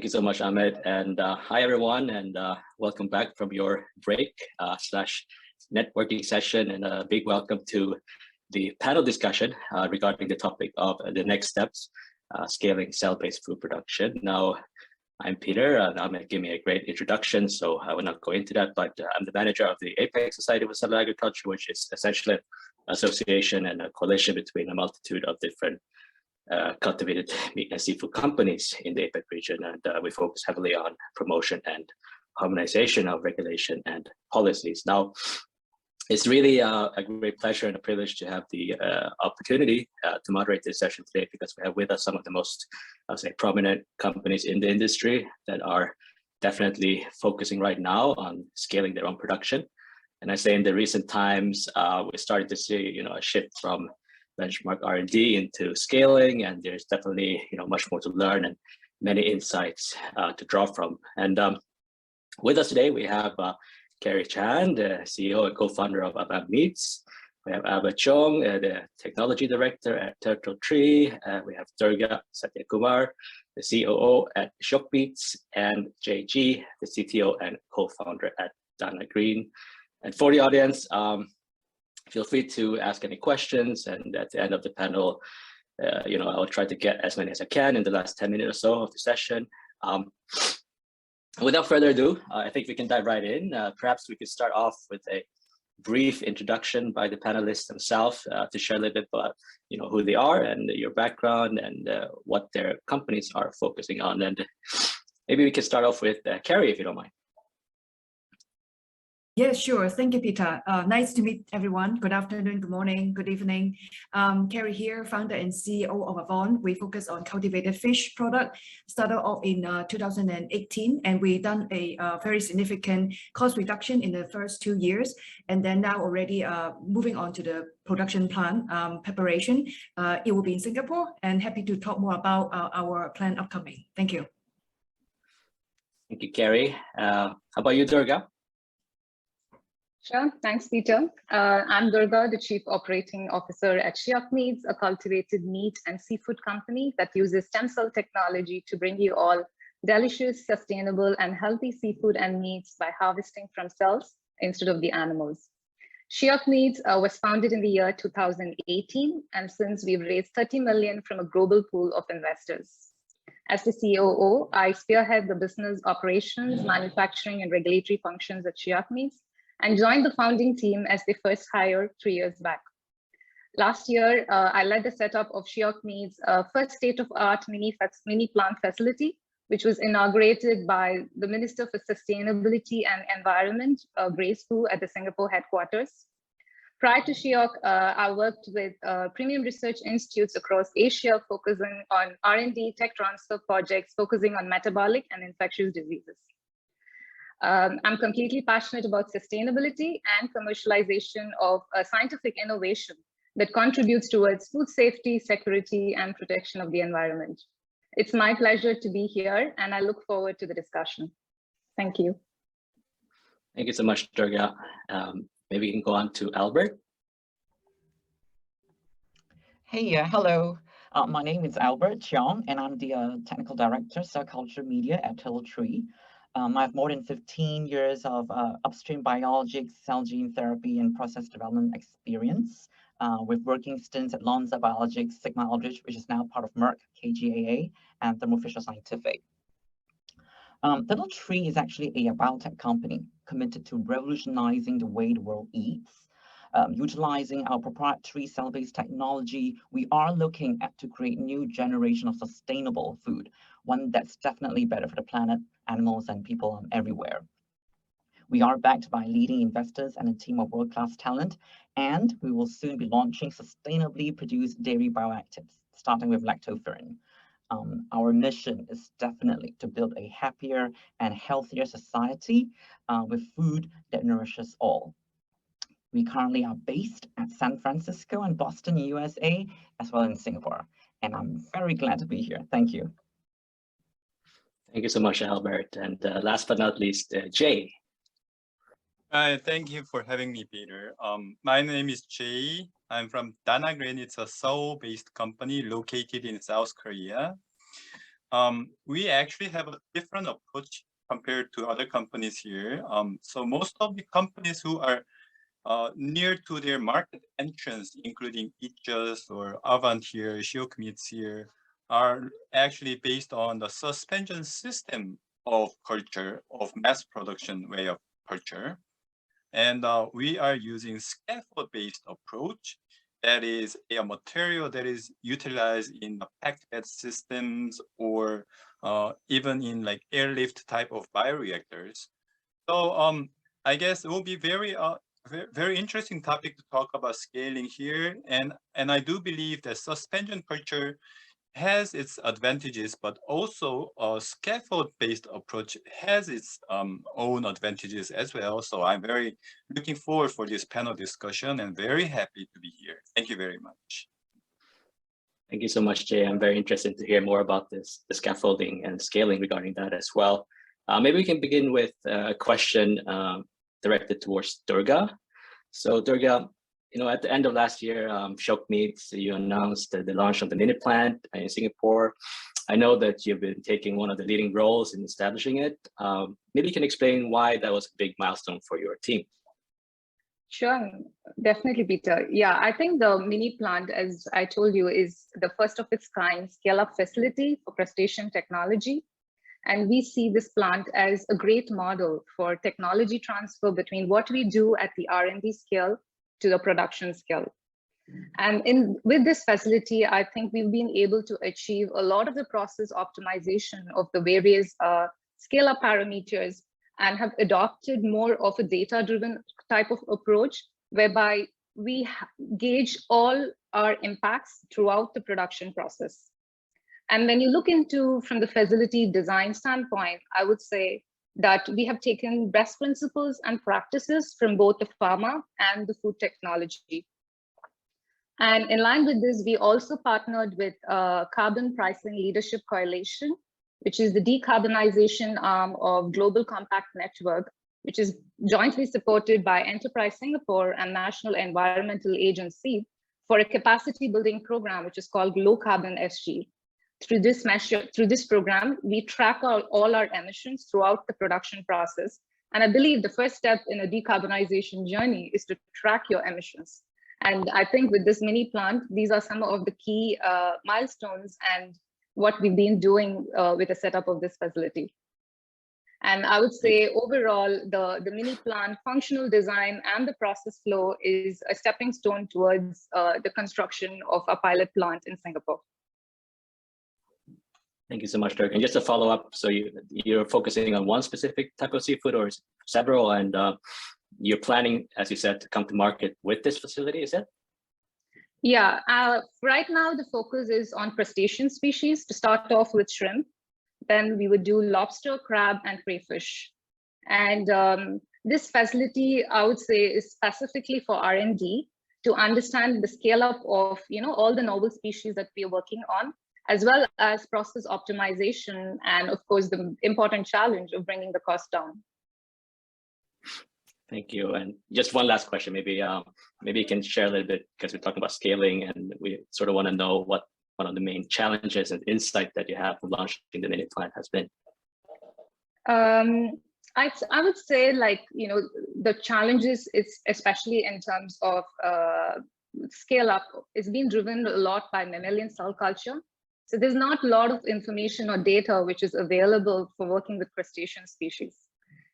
Thank you so much, Ahmed. And hi, everyone, and welcome back from your break slash networking session. And a big welcome to the panel discussion regarding the topic of the next steps, scaling cell-based food production. Now, I'm Peter, and Ahmed gave me a great introduction, so I will not go into that, but I'm the manager of the APAC Society for Cellular Agriculture, which is essentially an association and a coalition between a multitude of different cultivated meat and seafood companies in the APAC region, and we focus heavily on promotion and harmonization of regulation and policies. Now, it's really a great pleasure and a privilege to have the opportunity to moderate this session today, because we have with us some of the most, I would say, prominent companies in the industry that are definitely focusing right now on scaling their own production. And I say in the recent times, we started to see, a shift from benchmark R&D into scaling, and there's definitely, much more to learn and many insights to draw from. And with us today, we have Carrie Chan, the CEO and co-founder of Avant Meats. We have Cheong, the technology director at TurtleTree. We have Sathiakumar, the COO at Shiok Meats, and JG, the CTO and co-founder at Dana Green. And for the audience, feel free to ask any questions, and at the end of the panel, I'll try to get as many as I can in the last 10 minutes or so of the session. Without further ado, I think we can dive right in. Perhaps we could start off with a brief introduction by the panelists themselves to share a little bit about who they are and your background and what their companies are focusing on. And maybe we can start off with Carrie, if you don't mind. Yeah, sure. Thank you, Peter. Nice to meet everyone. Good afternoon, good morning, good evening. Carrie here, founder and CEO of Avant. We focus on cultivated fish product. Started off in 2018, and we done a very significant cost reduction in the first 2 years. And then now already moving on to the production plan preparation. It will be in Singapore, and happy to talk more about our plan upcoming. Thank you. Thank you, Carrie. How about you, Durga? Sure, thanks, Peter. I'm Durga, the Chief Operating Officer at Shiok Meats, a cultivated meat and seafood company that uses stem cell technology to bring you all delicious, sustainable, and healthy seafood and meats by harvesting from cells instead of the animals. Shiok Meats was founded in the year 2018, and since we've raised 30 million from a global pool of investors. As the COO, I spearhead the business operations, manufacturing, and regulatory functions at Shiok Meats, and joined the founding team as the first hire 3 years back. Last year, I led the setup of Shiok Meats' first state-of-art mini plant facility, which was inaugurated by the Minister for Sustainability and Environment, Grace Fu, at the Singapore headquarters. Prior to Shiok, I worked with premium research institutes across Asia, focusing on R&D tech transfer projects, focusing on metabolic and infectious diseases. I'm completely passionate about sustainability and commercialization of scientific innovation that contributes towards food safety, security, and protection of the environment. It's my pleasure to be here, and I look forward to the discussion. Thank you. Thank you so much, Durga. Maybe we can go on to Albert. Hey, hello. My name is Albert Cheong, and I'm the Technical Director, Cell Culture Media at TurtleTree. I have more than 15 years of upstream biologics, cell gene therapy, and process development experience with working stints at Lonza Biologics, Sigma Aldrich, which is now part of Merck, KGaA, and Thermo Fisher Scientific. TurtleTree is actually a biotech company committed to revolutionizing the way the world eats. Utilizing our proprietary cell-based technology, we are looking to create new generation of sustainable food, one that's definitely better for the planet, animals, and people everywhere. We are backed by leading investors and a team of world-class talent, and we will soon be launching sustainably produced dairy bioactives, starting with lactoferrin. Our mission is definitely to build a happier and healthier society with food that nourishes all. We currently are based at San Francisco and Boston, USA, as well as in Singapore, and I'm very glad to be here. Thank you. Thank you so much, Albert. And last but not least, Jay. Thank you for having me, Peter. My name is Jay. I'm from Dana Green. It's a Seoul-based company located in South Korea. we actually have a different approach compared to other companies here. So most of the companies who are near to their market entrance, including Itchus or Avant here, Shiok meats here, are actually based on the suspension system of culture, of mass production way of culture. And we are using scaffold-based approach. That is a material that is utilized in the packed bed systems or even in like airlift type of bioreactors. So I guess it will be very interesting topic to talk about scaling here. And I do believe that suspension culture has its advantages, but also a scaffold-based approach has its own advantages as well. So I'm very looking forward for this panel discussion and very happy to be here. Thank you very much. Thank you so much, Jay. I'm very interested to hear more about the scaffolding and scaling regarding that as well. Maybe we can begin with a question directed towards Durga. So Durga, at the end of last year, Shiok Meats, you announced the launch of the mini plant in Singapore. I know that you've been taking one of the leading roles in establishing it. Maybe you can explain why that was a big milestone for your team. Sure, definitely, Peter. Yeah, I think the mini plant, as I told you, is the first of its kind scale-up facility for crustacean technology. And we see this plant as a great model for technology transfer between what we do at the R&D scale to the production scale. And with this facility, I think we've been able to achieve a lot of the process optimization of the various scale-up parameters and have adopted more of a data-driven type of approach, whereby we gauge all our impacts throughout the production process. And when you look into from the facility design standpoint, I would say that we have taken best principles and practices from both the pharma and the food technology. And in line with this, we also partnered with Carbon Pricing Leadership Coalition, which is the decarbonization arm of Global Compact Network, which is jointly supported by Enterprise Singapore and National Environmental Agency for a capacity building program, which is called Low Carbon SG. Through this program, we track all our emissions throughout the production process. And I believe the first step in a decarbonization journey is to track your emissions. And I think with this mini plant, these are some of the key milestones and what we've been doing with the setup of this facility. And I would say overall, the mini plant functional design and the process flow is a stepping stone towards the construction of a pilot plant in Singapore. Thank you so much, Dirk. And just to follow up, so you're focusing on one specific type of seafood or several, and you're planning, as you said, to come to market with this facility, is it? Yeah, right now the focus is on crustacean species to start off with shrimp. Then we would do lobster, crab, and crayfish. And this facility, I would say, is specifically for R&D to understand the scale up of all the novel species that we are working on, as well as process optimization, and of course, the important challenge of bringing the cost down. Thank you. And just one last question, maybe you can share a little bit, because we're talking about scaling, and we sort of want to know what one of the main challenges and insight that you have from launching the mini plant has been. I would say, the challenges, is especially in terms of scale up, is being driven a lot by mammalian cell culture. So there's not a lot of information or data which is available for working with crustacean species.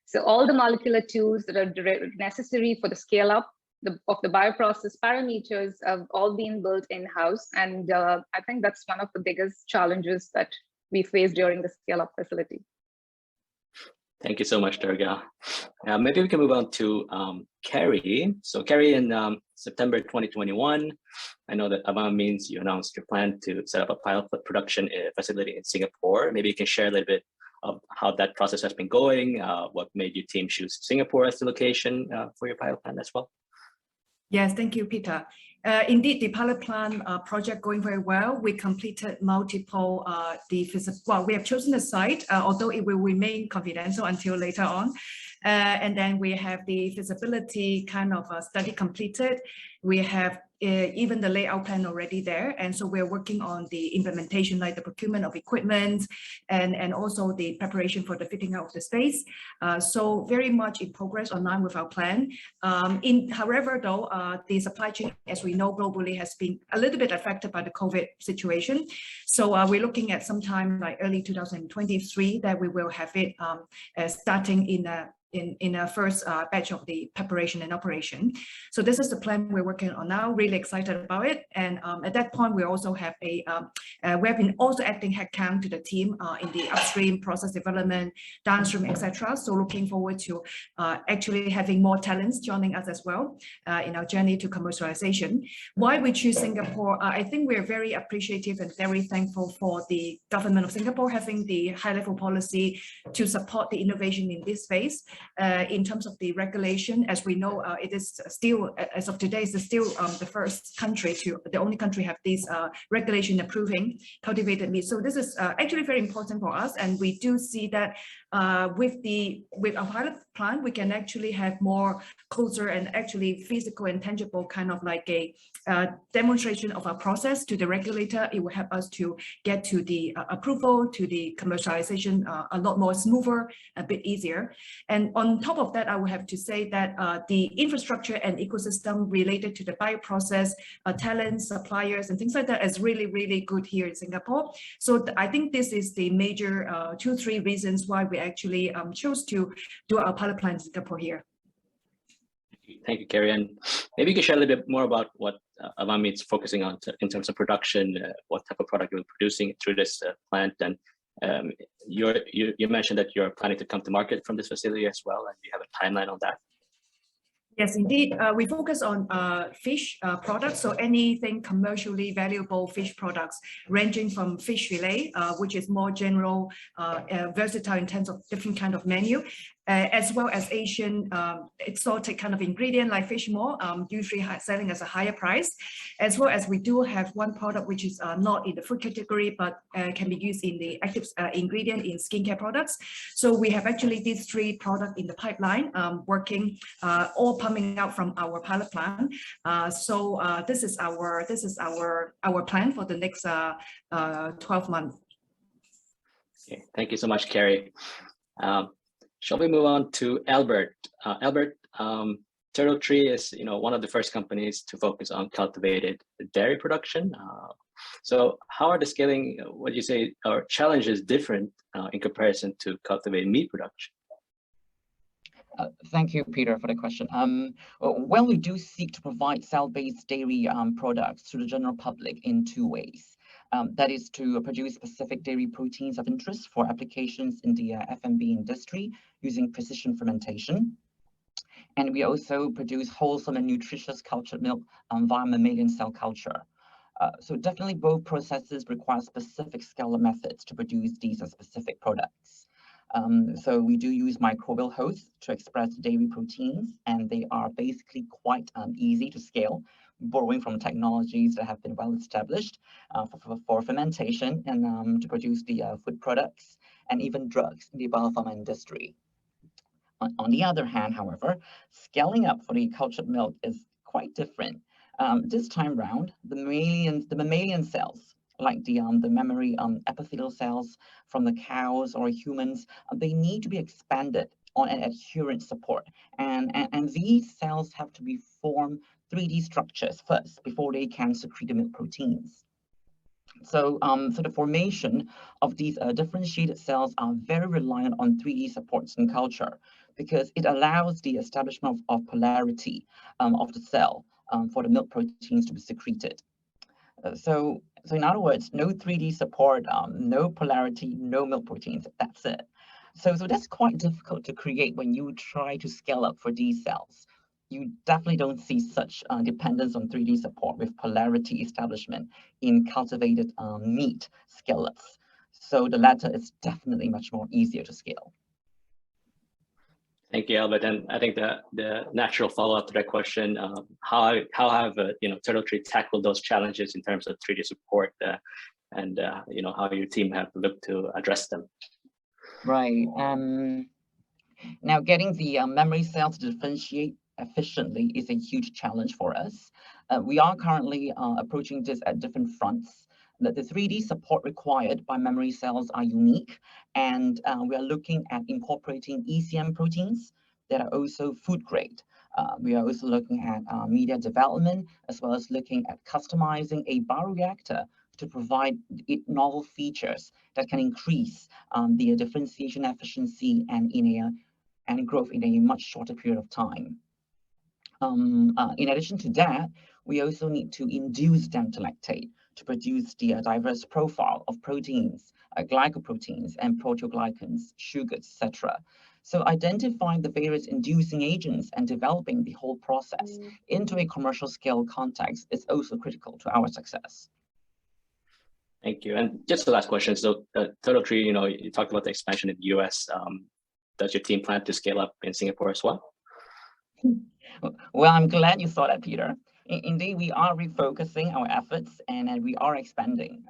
So all the molecular tools that are necessary for the scale up of the bioprocess parameters have all been built in-house. And I think that's one of the biggest challenges that we face during the scale up facility. Thank you so much, Durga. Maybe we can move on to Carrie. So Carrie, in September 2021, I know that Avant means you announced your plan to set up a pilot production facility in Singapore. Maybe you can share a little bit of how that process has been going, what made your team choose Singapore as the location for your pilot plant as well? Yes, thank you, Peter. Indeed, the pilot plant project going very well. We completed multiple, we have chosen the site, although it will remain confidential until later on. And then we have the feasibility kind of study completed. We have even the layout plan already there. And so we're working on the implementation, like the procurement of equipment and also the preparation for the fitting out of the space. So very much in progress, online with our plan. However, though, the supply chain, as we know globally, has been a little bit affected by the COVID situation. So we're looking at sometime like early 2023 that we will have it starting in a first batch of the preparation and operation. So this is the plan we're working on now, really excited about it. And at that point, we also have we have been also adding headcount to the team in the upstream process development, downstream, etc. So looking forward to actually having more talents joining us as well in our journey to commercialization. Why we choose Singapore? I think we're very appreciative and very thankful for the government of Singapore having the high-level policy to support the innovation in this space. In terms of the regulation, as we know, it is still, as of today, it's still the only country have this regulation approving cultivated meat. So this is actually very important for us, and we do see that with our pilot plan, we can actually have more closer and actually physical and tangible kind of like a demonstration of our process to the regulator. It will help us to get to the approval, to the commercialization a lot more smoother, a bit easier. And on top of that, I would have to say that the infrastructure and ecosystem related to the bioprocess, talents, suppliers, and things like that is really, really good here in Singapore. So I think this is the major 2-3 reasons why we actually chose to do our pilot plan in Singapore here. Thank you, Carrie. And maybe you can share a little bit more about what Avant is focusing on in terms of production, what type of product you're producing through this plant. And you mentioned that you're planning to come to market from this facility as well, and you have a timeline on that. Yes, indeed. We focus on fish products, so anything commercially valuable fish products, ranging from fish fillet, which is more general, versatile in terms of different kind of menu, as well as Asian exotic kind of ingredient like fish maw, usually selling as a higher price, as well as we do have one product which is not in the food category, but can be used in the active ingredient in skincare products. So we have actually these 3 products in the pipeline, working, all coming out from our pilot plan. So this is our plan for the next 12 months. Okay, thank you so much, Carrie. Shall we move on to Albert? Albert, TurtleTree is one of the first companies to focus on cultivated dairy production. So how are the scaling, what do you say, are challenges different in comparison to cultivated meat production? Thank you, Peter, for the question. Well, we do seek to provide cell-based dairy products to the general public in 2 ways. That is to produce specific dairy proteins of interest for applications in the F&B industry using precision fermentation. And we also produce wholesome and nutritious cultured milk via mammalian cell culture. So definitely both processes require specific scale-up methods to produce these specific products. So we do use microbial hosts to express dairy proteins, and they are basically quite easy to scale, borrowing from technologies that have been well established for fermentation and to produce the food products and even drugs in the biopharma industry. On the other hand, however, scaling up for the cultured milk is quite different. This time round, the mammalian cells, like the mammary epithelial cells from the cows or humans, they need to be expanded on an adherent support. And these cells have to be formed 3D structures first before they can secrete the milk proteins. So, so the formation of these differentiated cells are very reliant on 3D supports in culture because it allows the establishment of polarity of the cell for the milk proteins to be secreted. So in other words, no 3D support, no polarity, no milk proteins, that's it. So that's quite difficult to create when you try to scale up for these cells. You definitely don't see such dependence on 3D support with polarity establishment in cultivated meat scale-ups. So the latter is definitely much more easier to scale. Thank you, Albert. And I think the natural follow-up to that question, how have TurtleTree tackled those challenges in terms of 3D support, and how your team have looked to address them? Right. Now, getting the memory cells to differentiate efficiently is a huge challenge for us. We are currently approaching this at different fronts. The 3D support required by memory cells are unique, and we are looking at incorporating ECM proteins that are also food grade. We are also looking at media development, as well as looking at customizing a bioreactor to provide it novel features that can increase the differentiation efficiency and growth in a much shorter period of time. In addition to that, we also need to induce them to lactate to produce the diverse profile of proteins, glycoproteins, and proteoglycans, sugars, etc. So identifying the various inducing agents and developing the whole process into a commercial scale context is also critical to our success. Thank you. And just the last question. So TurtleTree, you talked about the expansion in the US. Does your team plan to scale up in Singapore as well? Well, I'm glad you saw that, Peter. Indeed, we are refocusing our efforts and we are expanding.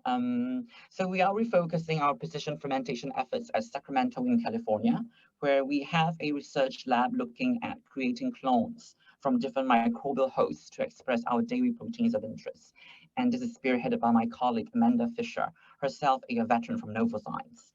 So we are refocusing our precision fermentation efforts at Sacramento in California, where we have a research lab looking at creating clones from different microbial hosts to express our dairy proteins of interest. And this is spearheaded by my colleague, Amanda Fisher, herself a veteran from Novozymes.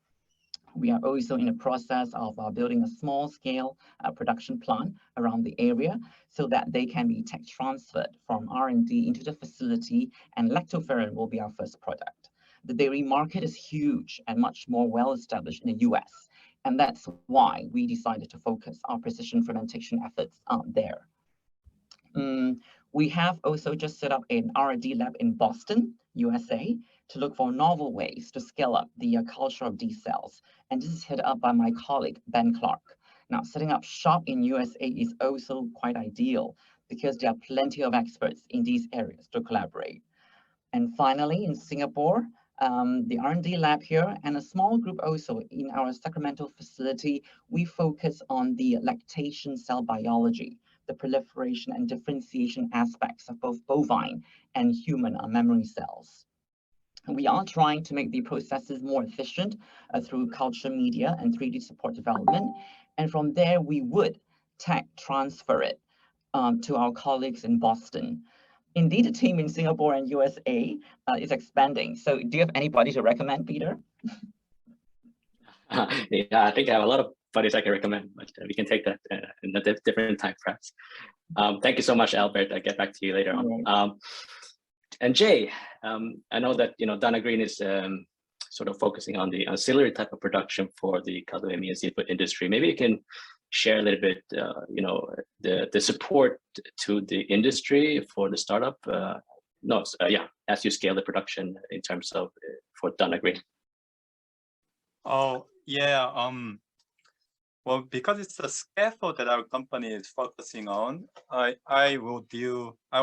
We are also in the process of building a small-scale production plant around the area so that they can be tech transferred from R&D into the facility, and lactoferrin will be our first product. The dairy market is huge and much more well-established in the US, and that's why we decided to focus our precision fermentation efforts there. We have also just set up an R&D lab in Boston, USA, to look for novel ways to scale up the culture of these cells. And this is headed up by my colleague, Ben Clark. Now, setting up shop in USA is also quite ideal because there are plenty of experts in these areas to collaborate. And finally, in Singapore, the R&D lab here and a small group also in our Sacramento facility, we focus on the lactation cell biology, the proliferation and differentiation aspects of both bovine and human memory cells. And we are trying to make the processes more efficient through culture media and 3D support development. And from there, we would tech transfer it to our colleagues in Boston. Indeed, the team in Singapore and USA is expanding. So do you have anybody to recommend, Peter? Yeah, I think I have a lot of buddies I can recommend, but we can take that in a different time, perhaps. Thank you so much, Albert. I'll get back to you later on. Right. And Jay, I know that Dana Green is sort of focusing on the ancillary type of production for the cultivated and seafood industry. Maybe you can share a little bit, the support to the industry for the startup. As you scale the production in terms of for Dana Green. Oh yeah. Well, because it's a scaffold that our company is focusing on, I will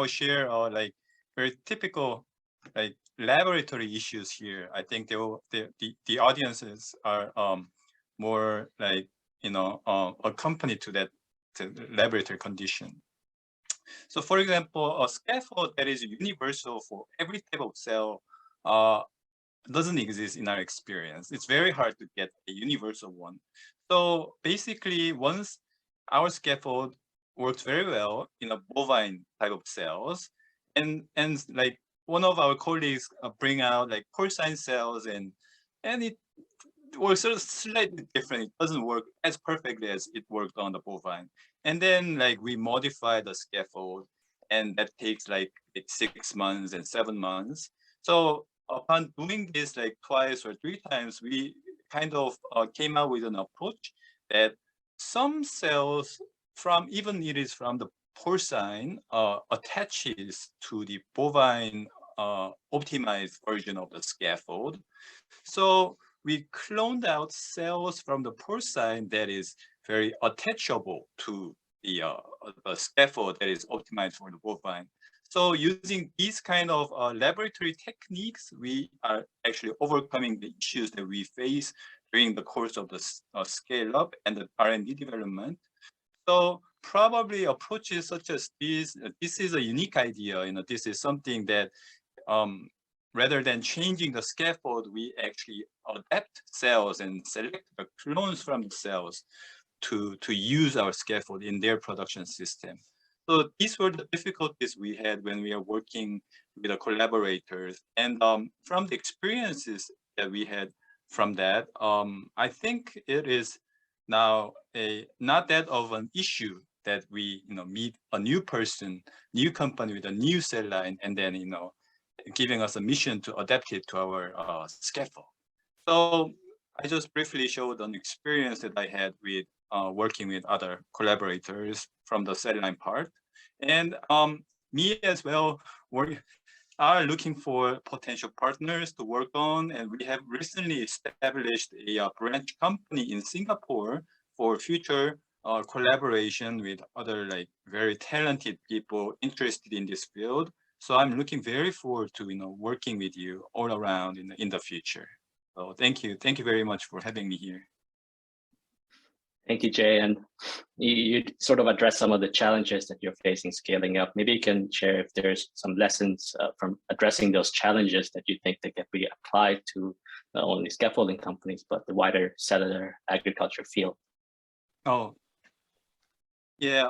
share like very typical like laboratory issues here. I think the audiences are more like accompanied to that laboratory condition. So for example, a scaffold that is universal for every type of cell doesn't exist in our experience. It's very hard to get a universal one. So basically, once our scaffold works very well in a bovine type of cells, and like one of our colleagues bring out like porcine cells, and it works sort of slightly different. It doesn't work as perfectly as it worked on the bovine. And then like we modify the scaffold, and that takes like 6 months and 7 months. So upon doing this like twice or 3 times, we kind of came out with an approach that some cells from the porcine attaches to the bovine optimized version of the scaffold. So we cloned out cells from the porcine that is very attachable to the scaffold that is optimized for the bovine. So using these kind of laboratory techniques, we are actually overcoming the issues that we face during the course of the scale up and the R&D development. So probably approaches such as this is a unique idea. This is something that rather than changing the scaffold, we actually adapt cells and select the clones from the cells to use our scaffold in their production system. So these were the difficulties we had when we are working with the collaborators. And from the experiences that we had from that, I think it is now not that of an issue that we meet a new person, new company with a new cell line, and then giving us a mission to adapt it to our scaffold. So I just briefly showed an experience that I had with working with other collaborators from the cell line part. And me as well, we are looking for potential partners to work on. And we have recently established a branch company in Singapore for future collaboration with other very talented people interested in this field. So I'm looking very forward to working with you all around in the future. So thank you very much for having me here. Thank you, Jay. And you sort of addressed some of the challenges that you're facing scaling up. Maybe you can share if there's some lessons from addressing those challenges that you think that can be applied to not only scaffolding companies, but the wider cellular agriculture field. Oh, yeah.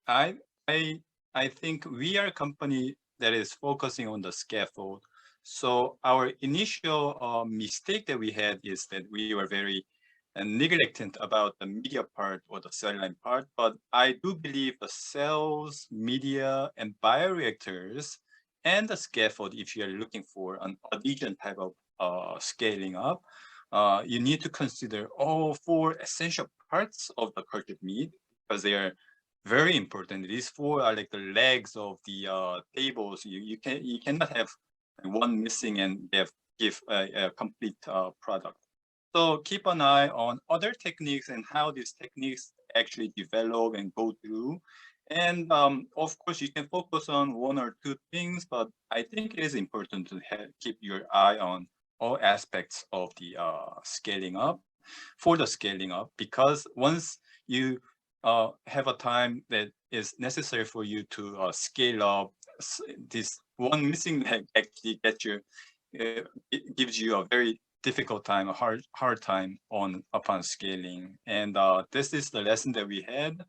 I think we are a company that is focusing on the scaffold. So our initial mistake that we had is that we were very neglectant about the media part or the cell line part. But I do believe the cells, media, and bioreactors and the scaffold, if you are looking for an adhesion type of scaling up, you need to consider all 4 essential parts of the cultured meat, because they are very important. These 4 are like the legs of the tables. You cannot have one missing and give a complete product. So keep an eye on other techniques and how these techniques actually develop and go through. And of course, you can focus on 1 or 2 things, but I think it is important to keep your eye on all aspects of the scaling up, because once you have a time that is necessary for you to scale up, this one missing leg actually it gives you a very difficult time, a hard time upon scaling. And this is the lesson that we had.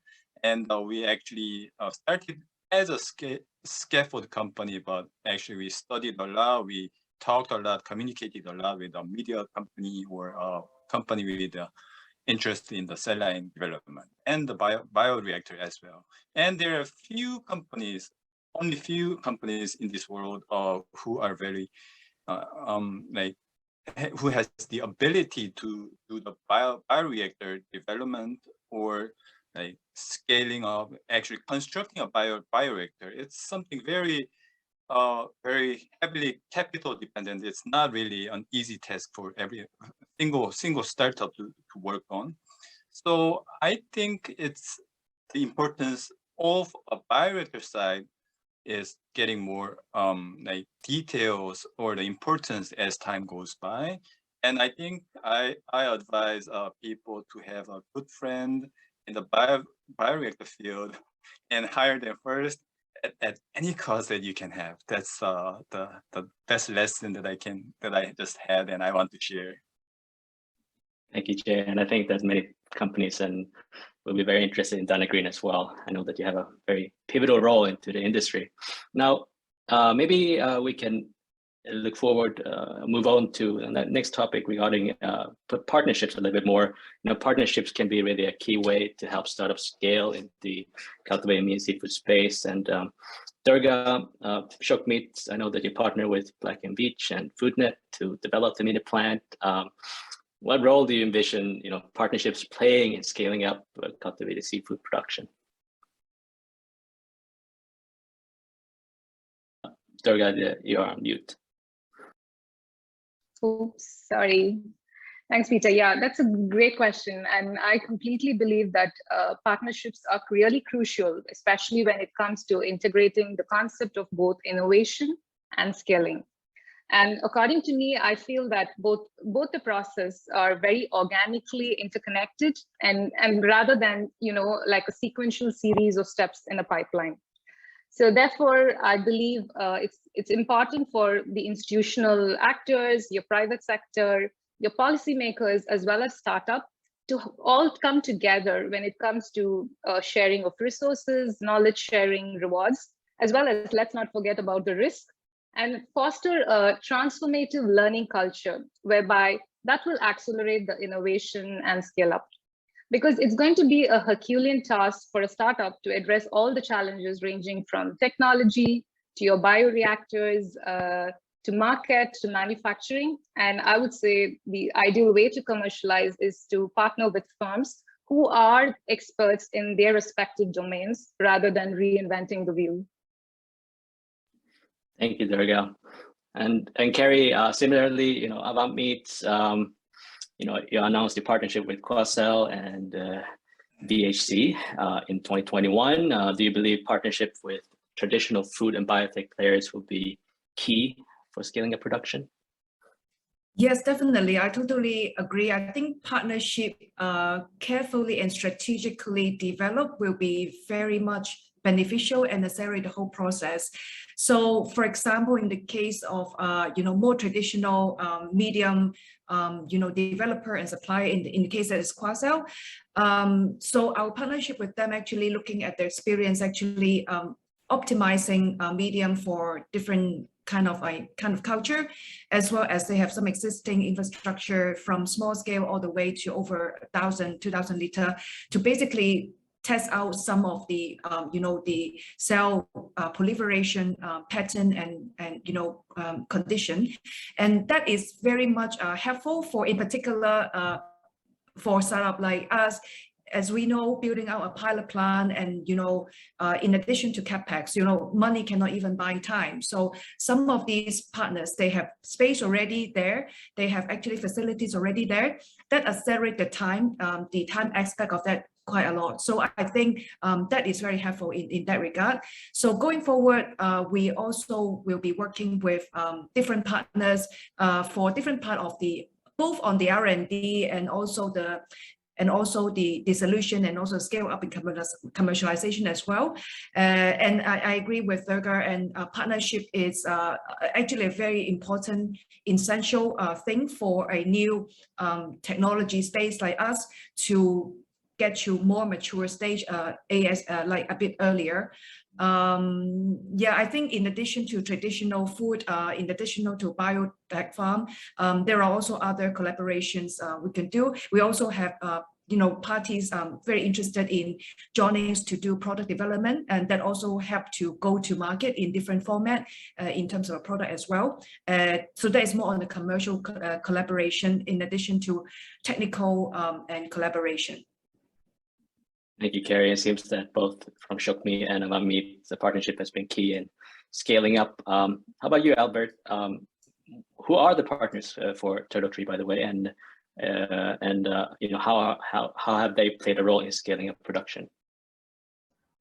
And we actually started as a scaffold company, but actually we studied a lot, we talked a lot, communicated a lot with a media company or a company with interest in the cell line development and the bioreactor as well. And there are only few companies in this world who are very who has the ability to do the bioreactor development or scaling up, actually constructing a bioreactor. It's something very heavily capital dependent. It's not really an easy task for every single startup to work on. So I think it's the importance of a bioreactor side is getting more details or the importance as time goes by. And I think I advise people to have a good friend in the bioreactor field and hire them first at any cost that you can have. That's the best lesson that I just had and I want to share. Thank you, Jay. And I think there's many companies and will be very interested in Dana Green as well. I know that you have a very pivotal role into the industry. Now, maybe we can look forward, move on to the next topic regarding partnerships a little bit more. Partnerships can be really a key way to help startups scale in the cultivated meat seafood space. And Durga, Shiok Meats, I know that you partner with Black & Veatch and FoodNet to develop the meat plant. What role do you envision, partnerships playing in scaling up cultivated seafood production? Durga, you're on mute. Oops, sorry. Thanks, Peter. Yeah, that's a great question. And I completely believe that partnerships are really crucial, especially when it comes to integrating the concept of both innovation and scaling. And according to me, I feel that both the process are very organically interconnected and rather than, like a sequential series of steps in a pipeline. So therefore, I believe it's important for the institutional actors, your private sector, your policymakers, as well as startup to all come together when it comes to sharing of resources, knowledge sharing, rewards, as well as, let's not forget about the risk, and foster a transformative learning culture whereby that will accelerate the innovation and scale up. Because it's going to be a Herculean task for a startup to address all the challenges ranging from technology to your bioreactors, to market, to manufacturing. And I would say the ideal way to commercialize is to partner with firms who are experts in their respective domains rather than reinventing the wheel. Thank you, Durga. And Carrie, similarly, Avant Meats, you announced the partnership with Quascell and BHC in 2021. Do you believe partnership with traditional food and biotech players will be key for scaling up production? Yes, definitely. I totally agree. I think partnership carefully and strategically developed will be very much beneficial and accelerate the whole process. So, for example, in the case of more traditional medium developer and supplier, in the case that is Quascell, so our partnership with them actually looking at their experience, actually optimizing medium for different kind of culture, as well as they have some existing infrastructure from small scale all the way to over 1,000, 2,000 liter to basically test out some of the the cell proliferation pattern and condition, and that is very much helpful for, in particular, for startup like us. As we know, building out a pilot plant and, in addition to CapEx, money cannot even buy time. So some of these partners, they have space already there. They have actually facilities already there that accelerate the time aspect of that quite a lot. So I think that is very helpful in that regard. So going forward, we also will be working with different partners for different part of both on the R&D and also the solution and also scale up in commercialization as well. And I agree with Durga, and partnership is actually a very important, essential thing for a new technology space like us to get to more mature stage like a bit earlier. I think in addition to traditional food, in addition to biotech farm, there are also other collaborations we can do. We also have parties very interested in joining us to do product development, and that also help to go to market in different format in terms of a product as well. So that is more on the commercial collaboration in addition to technical and collaboration. Thank you, Carrie. It seems that both from Shiok and Avant Meat, the partnership has been key in scaling up. How about you, Albert? Who are the partners for TurtleTree, by the way, and how have they played a role in scaling up production?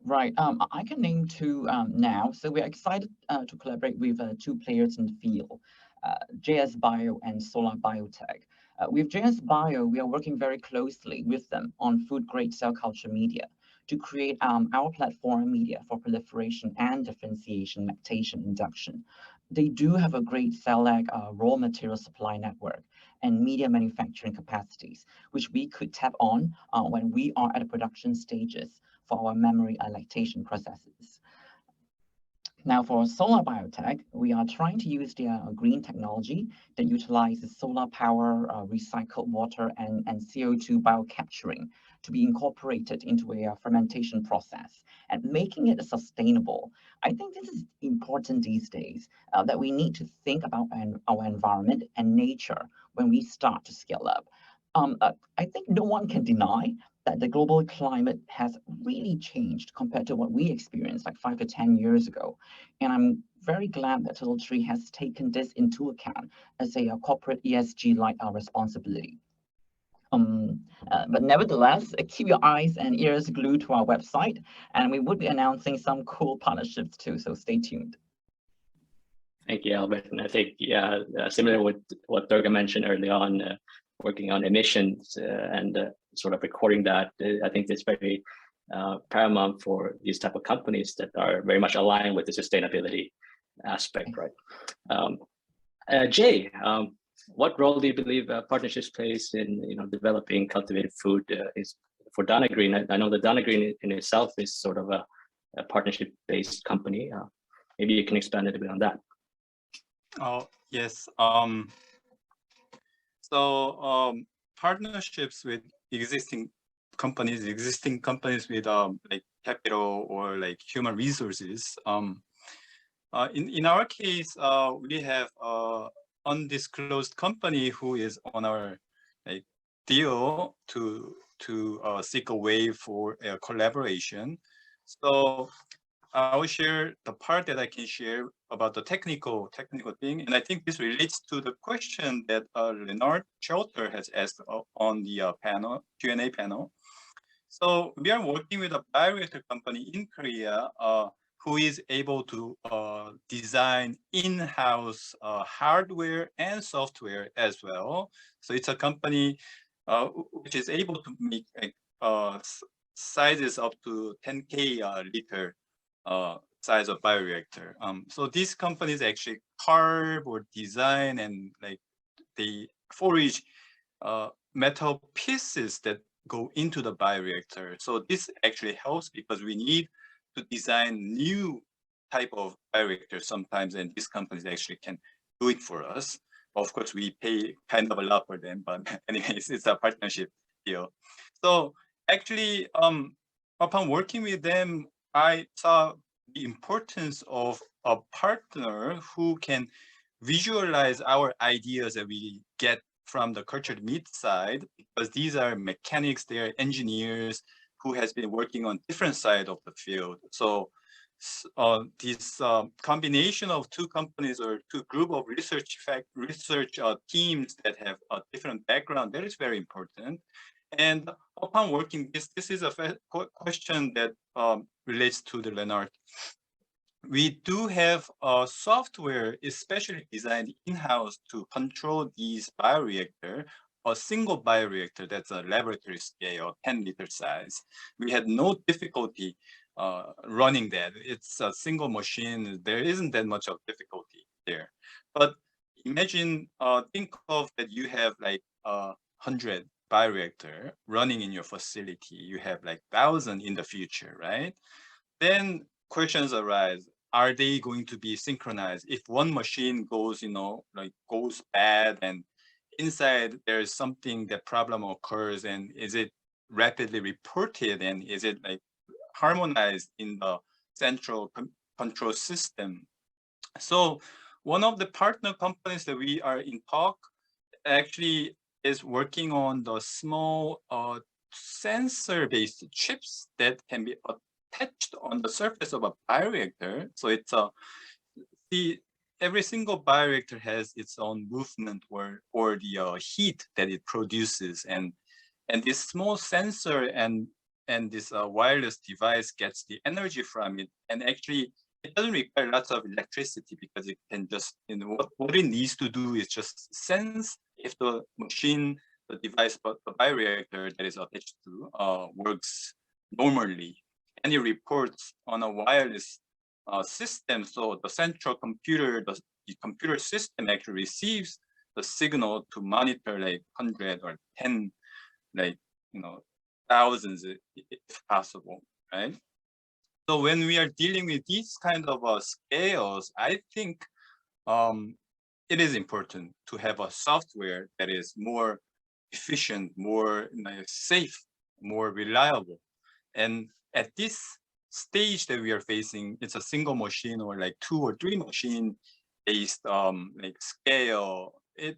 Right. I can name two now. So we're excited to collaborate with two players in the field, JS Bio and Solar Biotech. With JS Bio, we are working very closely with them on food-grade cell culture media to create our platform media for proliferation and differentiation, lactation, induction. They do have a great cell lag raw material supply network and media manufacturing capacities, which we could tap on when we are at the production stages for our memory and lactation processes. Now, for Solar Biotech, we are trying to use their green technology that utilizes solar power, recycled water, and CO2 biocapturing to be incorporated into a fermentation process and making it sustainable. I think this is important these days, that we need to think about our environment and nature when we start to scale up. I think no one can deny that the global climate has really changed compared to what we experienced like 5 to 10 years ago. And I'm very glad that TurtleTree has taken this into account as a corporate ESG-like responsibility. But nevertheless, keep your eyes and ears glued to our website, and we would be announcing some cool partnerships too, so stay tuned. Thank you, Albert. And I think, similar with what Durga mentioned early on, working on emissions and sort of recording that, I think it's very paramount for these type of companies that are very much aligned with the sustainability aspect, right? Jay, what role do you believe partnerships plays in developing cultivated food is for Dana Green? I know that Dana Green in itself is sort of a partnership-based company. Maybe you can expand a little bit on that. Oh yes. Partnerships with existing companies with like capital or like human resources. In our case, we have undisclosed company who is on our like deal to seek a way for a collaboration. So I will share the part that I can share about the technical thing, and I think this relates to the question that Leonard Shelter has asked on the Q&A panel. So we are working with a bioreactor company in Korea who is able to design in-house hardware and software as well. So it's a company which is able to make sizes up to 10K liter size of bioreactor. So these companies actually carve or design and like they forage metal pieces that go into the bioreactor. So this actually helps because we need to design new type of bioreactors sometimes, and these companies actually can do it for us. Of course, we pay kind of a lot for them, but anyways, it's a partnership deal. So actually, upon working with them, I saw the importance of a partner who can visualize our ideas that we get from the cultured meat side, because these are mechanics, they are engineers who has been working on different side of the field. So this combination of two companies or two group of research teams that have a different background, that is very important. And upon working this is a question that relates to the Leonard. We do have software especially designed in-house to control these bioreactor, a single bioreactor that's a laboratory scale, 10 liter size. We had no difficulty running that. It's a single machine. There isn't that much of difficulty there. But imagine, think of that you have like 100 bioreactor running in your facility. You have like 1,000 in the future, right? Then questions arise. Are they going to be synchronized? If one machine goes, goes bad and inside there's something, that problem occurs, and is it rapidly reported, and is it like harmonized in the central control system? So one of the partner companies that we are in talk actually is working on the small sensor-based chips that can be attached on the surface of a bioreactor. So it's every single bioreactor has its own movement or the heat that it produces, and this small sensor and this wireless device gets the energy from it, and actually it doesn't require lots of electricity because it can just, what it needs to do is just sense if the machine, the device, but the bioreactor that is attached to works normally, and it reports on a wireless system. So the central computer, the computer system actually receives the signal to monitor like 100 or 10, like, thousands if possible, right? So when we are dealing with these kind of scales, I think it is important to have a software that is more efficient, more safe, more reliable. And at this stage that we are facing, it's a single machine or like 2 or 3 machine based like scale. It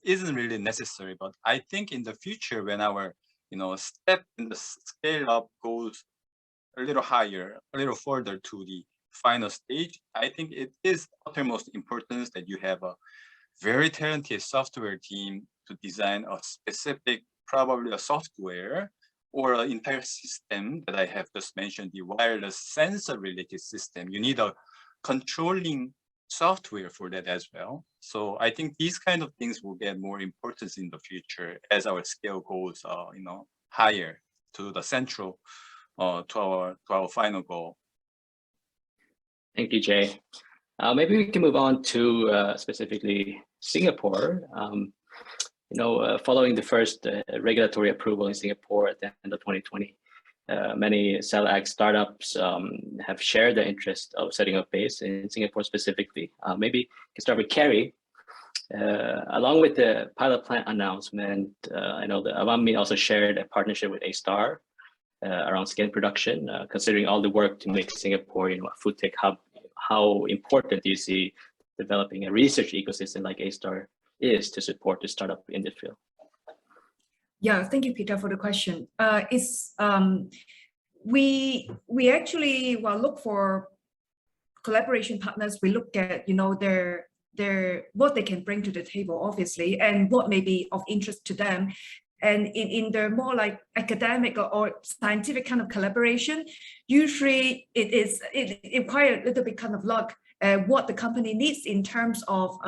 isn't really necessary. But I think in the future, when our step in the scale up goes a little higher, a little further to the final stage, I think it is uttermost importance that you have a very talented software team to design a specific, probably a software or an entire system that I have just mentioned, the wireless sensor related system. You need a controlling software for that as well. So I think these kind of things will get more importance in the future as our scale goes, higher to the central, to our final goal. Thank you, Jay. Maybe we can move on to specifically Singapore, following the first regulatory approval in Singapore at the end of 2020, many cell ag startups have shared their interest of setting up base in Singapore specifically. Maybe you can start with Carrie. Along with the pilot plant announcement, I know that Avant also shared a partnership with A-Star around skin production, considering all the work to make Singapore, a food tech hub. How important do you see developing a research ecosystem like A-Star is to support the startup in this field? Yeah, thank you, Peter, for the question. We actually look for collaboration partners. We look at their what they can bring to the table, obviously, and what may be of interest to them. And in the more like academic or scientific kind of collaboration, usually it requires a little bit kind of luck, what the company needs in terms of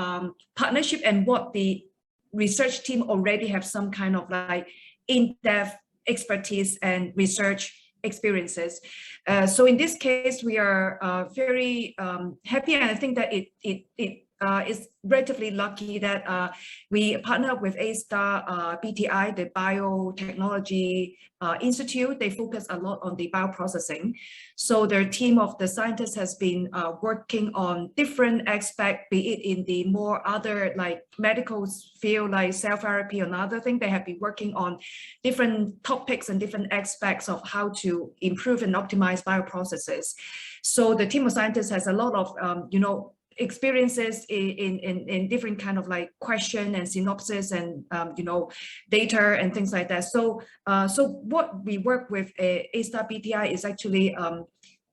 partnership and what the research team already have some kind of like in-depth expertise and research experiences. So in this case, we are very happy, and I think that it is relatively lucky that we partner up with A-Star BTI, the Biotechnology Institute. They focus a lot on the bioprocessing. So their team of the scientists has been working on different aspects, be it in the more other like medical field, like cell therapy and other things. They have been working on different topics and different aspects of how to improve and optimize bioprocesses. So the team of scientists has a lot of, experiences in different kind of like question and synopsis and data and things like that. So what we work with A-Star BTI is actually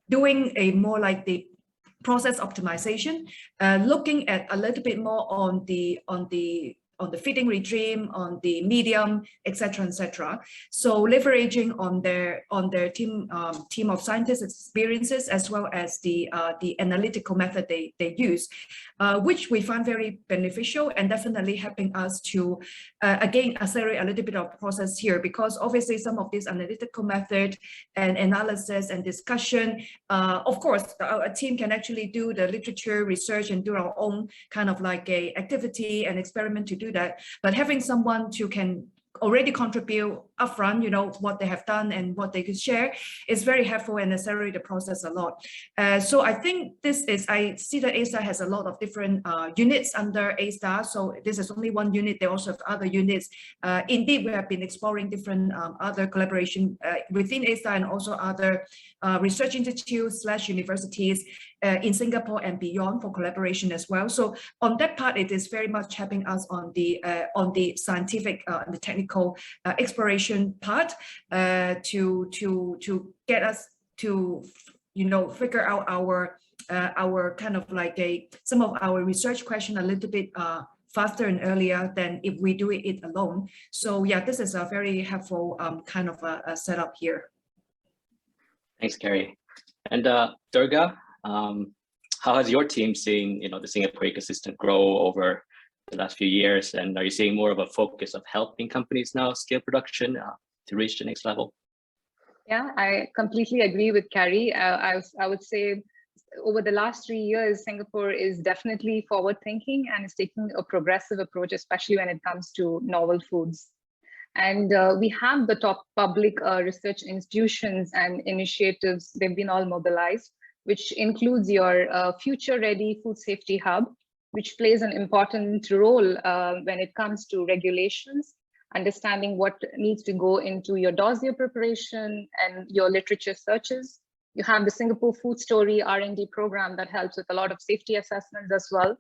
doing a more like the process optimization, looking at a little bit more on the feeding regime, on the medium, etc., etc. So leveraging on their team of scientists' experiences, as well as the analytical method they use, which we find very beneficial and definitely helping us to again accelerate a little bit of process here, because obviously some of this analytical method and analysis and discussion, of course, our team can actually do the literature research and do our own kind of like a activity and experiment to do that, but having someone who can already contribute upfront, what they have done and what they could share is very helpful and accelerate the process a lot. So I think I see that A-Star has a lot of different units under A-Star. So this is only one unit. They also have other units. Indeed, we have been exploring different other collaboration within A-Star and also other research institutes / universities in Singapore and beyond for collaboration as well. So on that part, it is very much helping us on the scientific, the technical exploration part to get us to figure out our kind of like some of our research question a little bit faster and earlier than if we do it alone. So yeah, this is a very helpful kind of a setup here. Thanks, Carrie. And Durga, how has your team seen the Singapore ecosystem grow over the last few years, and are you seeing more of a focus of helping companies now scale production to reach the next level? Yeah, I completely agree with Carrie. I would say over the last 3 years, Singapore is definitely forward thinking and is taking a progressive approach, especially when it comes to novel foods. And we have the top public research institutions and initiatives. They've been all mobilized, which includes your Future Ready Food Safety Hub, which plays an important role when it comes to regulations, understanding what needs to go into your dossier preparation and your literature searches. You have the Singapore Food Story R&D program that helps with a lot of safety assessments as well.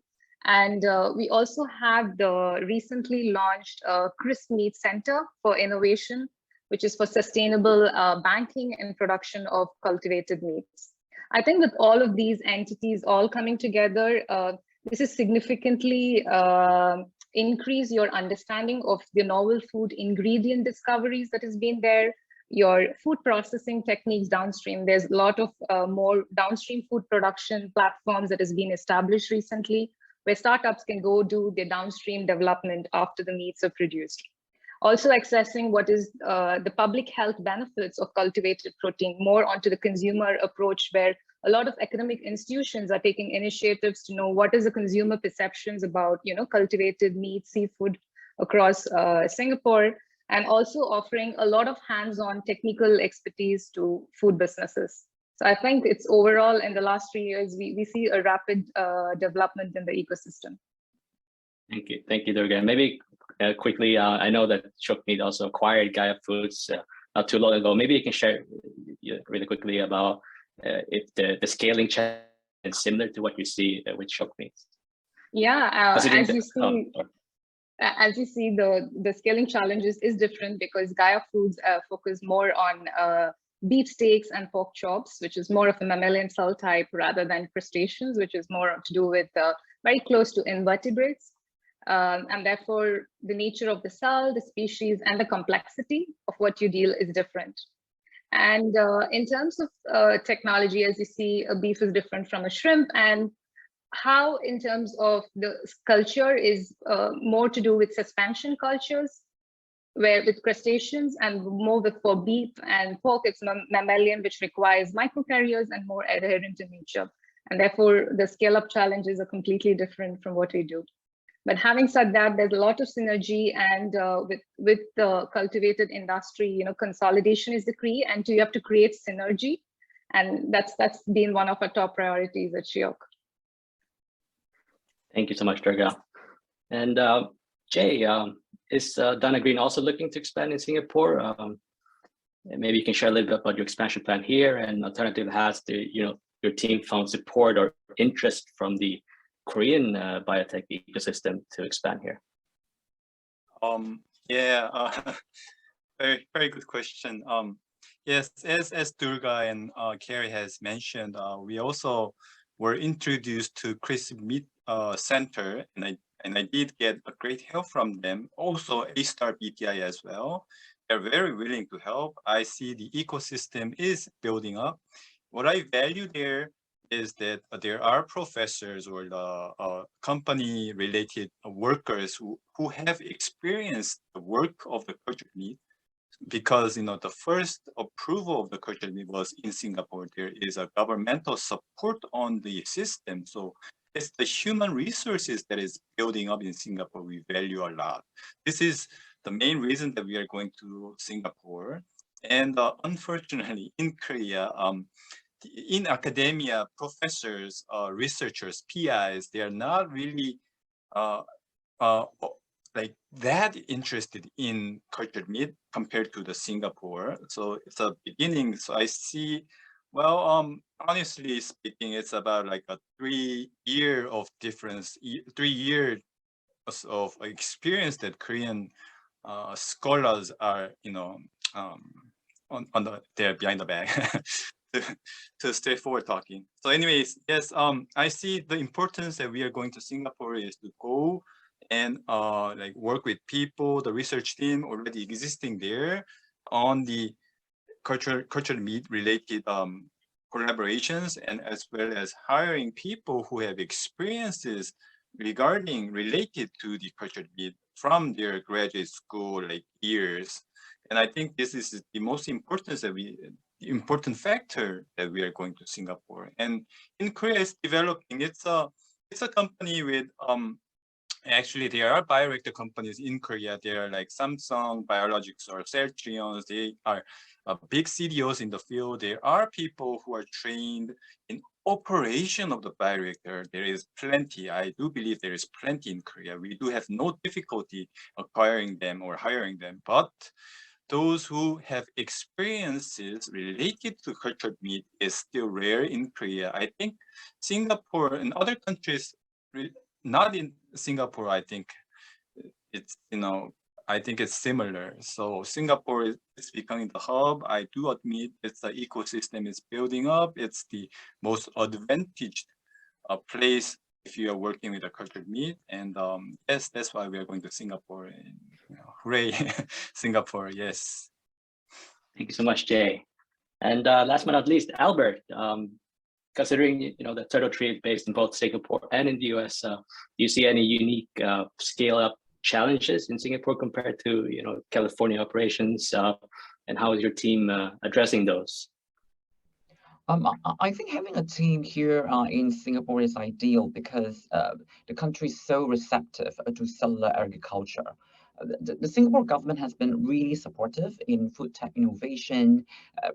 And we also have the recently launched Crisp Meat Center for Innovation, which is for sustainable banking and production of cultivated meats. I think with all of these entities all coming together, this is significantly increase your understanding of the novel food ingredient discoveries that has been there, your food processing techniques downstream. There's a lot of more downstream food production platforms that has been established recently, where startups can go do their downstream development after the meats are produced. Also accessing what is the public health benefits of cultivated protein, more onto the consumer approach, where a lot of academic institutions are taking initiatives to know what is the consumer perceptions about, cultivated meat, seafood across Singapore, and also offering a lot of hands-on technical expertise to food businesses. So I think it's overall in the last 3 years, we see a rapid development in the ecosystem. Thank you, Durga. Maybe quickly, I know that Shiok Meat also acquired Gaia Foods not too long ago. Maybe you can share really quickly about if the scaling challenge is similar to what you see with Shiok Meat. Yeah, as you see, the scaling challenges is different because Gaia Foods focus more on beef steaks and pork chops, which is more of a mammalian cell type rather than crustaceans, which is more to do with very close to invertebrates. And therefore, the nature of the cell, the species, and the complexity of what you deal is different. And in terms of technology, as you see, a beef is different from a shrimp, and how in terms of the culture is more to do with suspension cultures, where with crustaceans, and more for beef and pork, it's mammalian, which requires microcarriers and more adherent in nature. And therefore, the scale-up challenges are completely different from what we do. But having said that, there's a lot of synergy, and with the cultivated industry, consolidation is the key, and you have to create synergy, and that's been one of our top priorities at Shiok. Thank you so much, Durga. And Jay, is Dana Green also looking to expand in Singapore? Maybe you can share a little bit about your expansion plan here, and alternatively, has your team found support or interest from the Korean biotech ecosystem to expand here? Very, very good question. Yes, as Durga and Carrie has mentioned, we also were introduced to Chris Meat Center, and I did get a great help from them. Also, A-Star BTI as well. They're very willing to help. I see the ecosystem is building up. What I value there is that there are professors or the company-related workers who have experienced the work of the cultured meat, because the first approval of the cultured meat was in Singapore. There is a governmental support on the system, so it's the human resources that is building up in Singapore we value a lot. This is the main reason that we are going to Singapore. And unfortunately, in Korea, in academia, professors, researchers, PIs, they are not really like that interested in cultured meat compared to the Singapore. So it's a beginning. So I see, well, honestly speaking, it's about like a 3 year of difference, 3 years of experience that Korean scholars are, they're behind the back. to straightforward talking. So anyways, yes, I see the importance that we are going to Singapore is to go and like work with people, the research team already existing there on the cultured meat related collaborations, and as well as hiring people who have experiences related to the cultured meat from their graduate school like years. And I think this is the most important factor that we are going to Singapore. And in Korea, it's developing. It's a company with actually there are bioreactor companies in Korea. There are like Samsung Biologics or Celltrions. They are big CDOs in the field. There are people who are trained in operation of the bioreactor. There is plenty. I do believe there is plenty in Korea. We do have no difficulty acquiring them or hiring them, but those who have experiences related to cultured meat is still rare in Korea. I think Singapore and other countries, not in Singapore, I think it's, I think it's similar. So Singapore is becoming the hub. I do admit it's the ecosystem is building up. It's the most advantaged place if you are working with a cultured meat. And yes, that's why we are going to Singapore. And, hooray, Singapore, yes. Thank you so much, Jay. And last but not least, Albert, considering the TurtleTree is based in both Singapore and in the US, do you see any unique scale-up challenges in Singapore compared to California operations, and how is your team addressing those? I think having a team here in Singapore is ideal because the country is so receptive to cellular agriculture. The Singapore government has been really supportive in food tech innovation,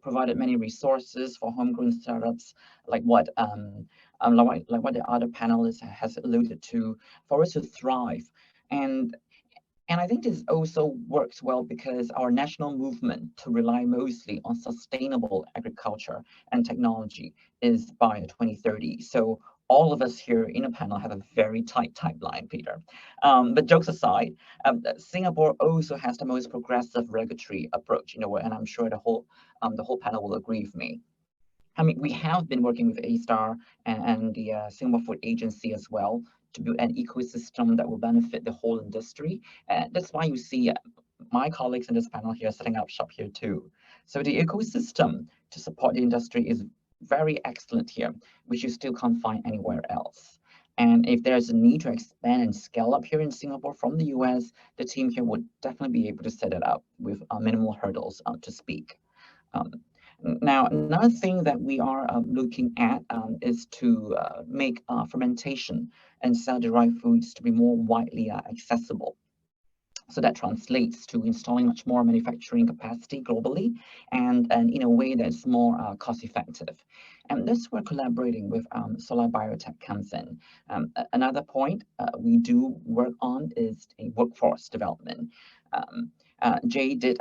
provided many resources for homegrown startups, like what the other panelists has alluded to, for us to thrive. And I think this also works well because our national movement to rely mostly on sustainable agriculture and technology is by 2030. So all of us here in a panel have a very tight timeline, Peter. But jokes aside, Singapore also has the most progressive regulatory approach, and I'm sure the whole panel will agree with me. I mean, we have been working with A-STAR and the Singapore Food Agency as well to build an ecosystem that will benefit the whole industry. And that's why you see my colleagues in this panel here setting up shop here too. So the ecosystem to support the industry is very excellent here, which you still can't find anywhere else. And if there's a need to expand and scale up here in Singapore from the US, the team here would definitely be able to set it up with minimal hurdles to speak. Now, another thing that we are looking at is to make fermentation and cell-derived foods to be more widely accessible. So that translates to installing much more manufacturing capacity globally and in a way that's more cost-effective. And this we're collaborating with Solar Biotech comes in. Another point we do work on is a workforce development. Jay did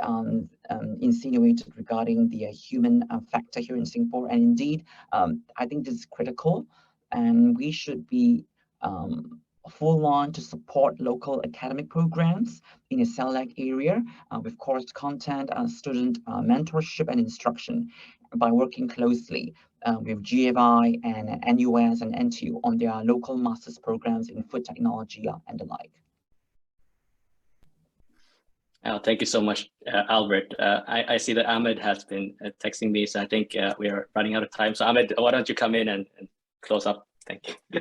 insinuate regarding the human factor here in Singapore, and indeed, I think this is critical, and we should be full on to support local academic programs in a CELAC area with course content, student mentorship and instruction by working closely with GFI and NUS and NTU on their local master's programs in food technology and the like. Thank you so much, Albert. I see that Ahmed has been texting me, so I think we are running out of time. So Ahmed, why don't you come in and close up? Thank you.